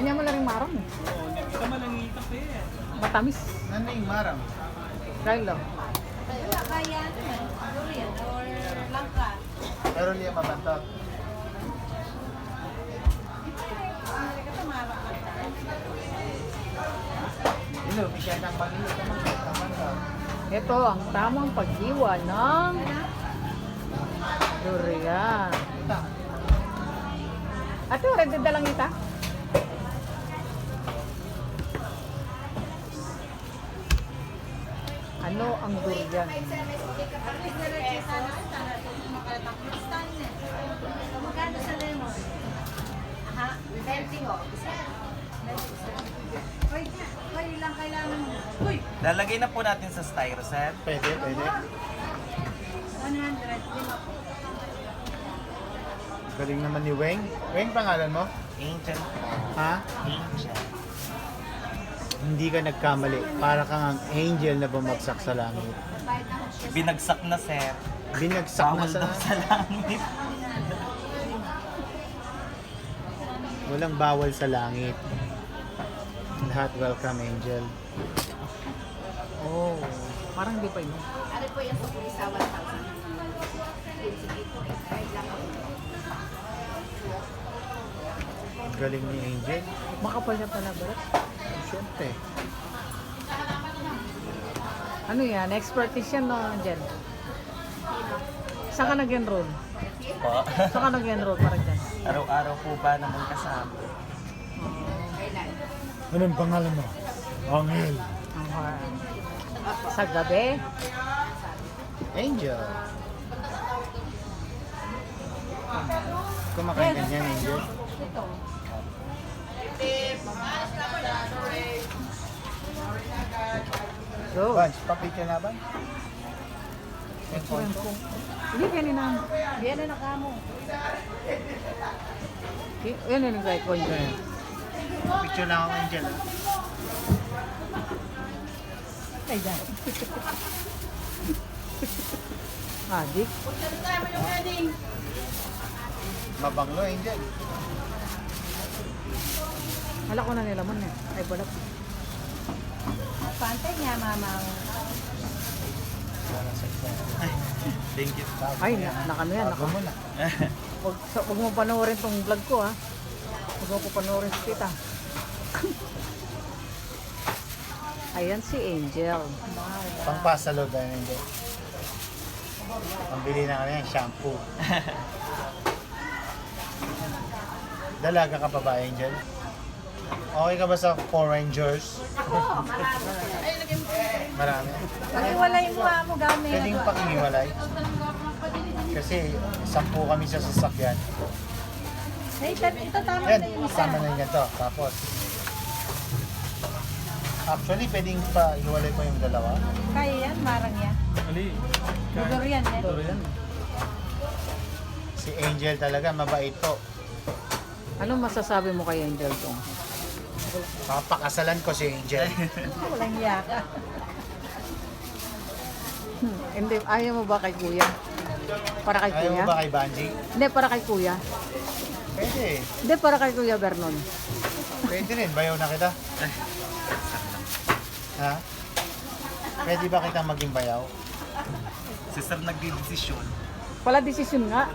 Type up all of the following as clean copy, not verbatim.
Kanya mo lang rin marang. Oo, hindi kita malangita pa eh. Matamis. Ano yung marang? Try lang. Wala kaya durian or langka. Pero hindi yan mabantot. Hello, bigyan ng pag-iit naman. Mabantot. Ito ang tamang paghiwa ng durian. Ito. Ate, ready na lang ita? Ano ang durian? Magkano sa lemon? Ha? 20 ho. Hoy, ilang kailangan mo? Uy! Lalagay na po natin sa styroset. Pwede, pwede. 100. Lima po. Galing naman ni Weng. Weng, pangalan mo? Angel. Ha? Angel. Hindi ka nagkamali. Para kang ang angel na bumagsak sa langit. Binagsak na, sir. Binagsak na Bawal sa... daw sa langit. Walang bawal sa langit. Lahat welcome, angel. Oh, parang di pa yun. Ano po yung sa 1,000? Sige po, i-try lang ako. Galing ni angel. Makapal na pala, Brett. Siyempre. Ano yan? Expertise yan, no, Jen? Saan ka nag-enroll? Po. Saan ka nag-enroll para dyan? Araw-araw po ba naman kasama? Anong pangalan mo? Angel. Okay. Sa gabi? Angel. Kumakain ka niyan, angel. Go. Bunch, papicture na ba? Hindi, ganun na. Yan na nakamo. Yan yung right point. Picture na ako, angel. Ay, dyan. Adik. Mabanglo, angel. Hala ko na nilaman eh. Ay, wala. Pantay niya, mamang. Thank you. Ay, nakano yan. Bago mo na. Huwag mo panoorin tong vlog ko, ha. Huwag mo panoorin si tita. Ayan si Angel. Pangpasalo tayo, angel. Pambili na kami ng shampoo. Dalaga ka pa ba, angel? Okay ka ba sa Power Rangers? Marami. Pag-iwalay mo mo gamit. Pwedeng pakihiwalay. Kasi 10 kami sa sasakyan. Hey, ito tama Yan, na yung isa. kasama na yung ganito. Tapos, actually, pwedeng pahiwalay pa yung dalawa. Kaya yan, marang yan. Ali. Durian yan. Durian. Si Angel talaga, mabait po. Anong masasabi mo kay Angel tong? Papakasalan ko si Angel. Walang yaka. Hindi, ayaw mo ba kay kuya? Para kay Ayaw kuya? mo ba kay Banji? Hindi, para kay kuya. Pwede. Hindi, para kay kuya Vernon. Pwede rin. Bayaw na kita. Ha? Pwede ba kitang maging bayaw? Si sir nagdidesisyon. Pala desisyon nga.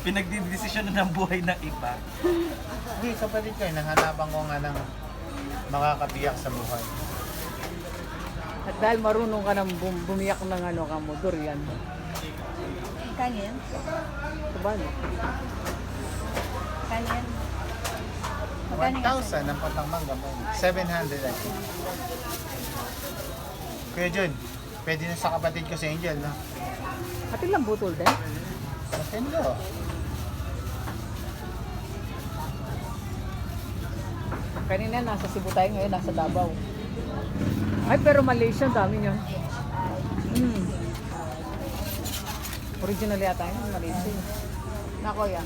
Pinagdidesisyon na ng buhay ng iba. Hindi, kapatid ko. Nanghanapan ko nga ng makakabiyak sa buhay. At dahil marunong ka nang bumiyak ng ano ka mo, durian. Kanya yan? Diba? No? Kanya yan? Magkano yan? 1,000 ang patang mangga mo. 700 I think. Kuya Jun, pwede na sa kapatid ko si Angel, no? At ilang butol din. Matendo. Kanina nasa Cebu tayo, ngayon nasa Davao. Ay, pero Malaysia, dami niyan. Original yata yun, Malaysia. Nako yan.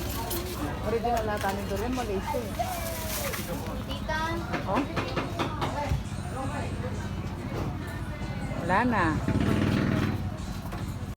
Original yata yun doon, Malaysia. Tita. Oh? Wala na.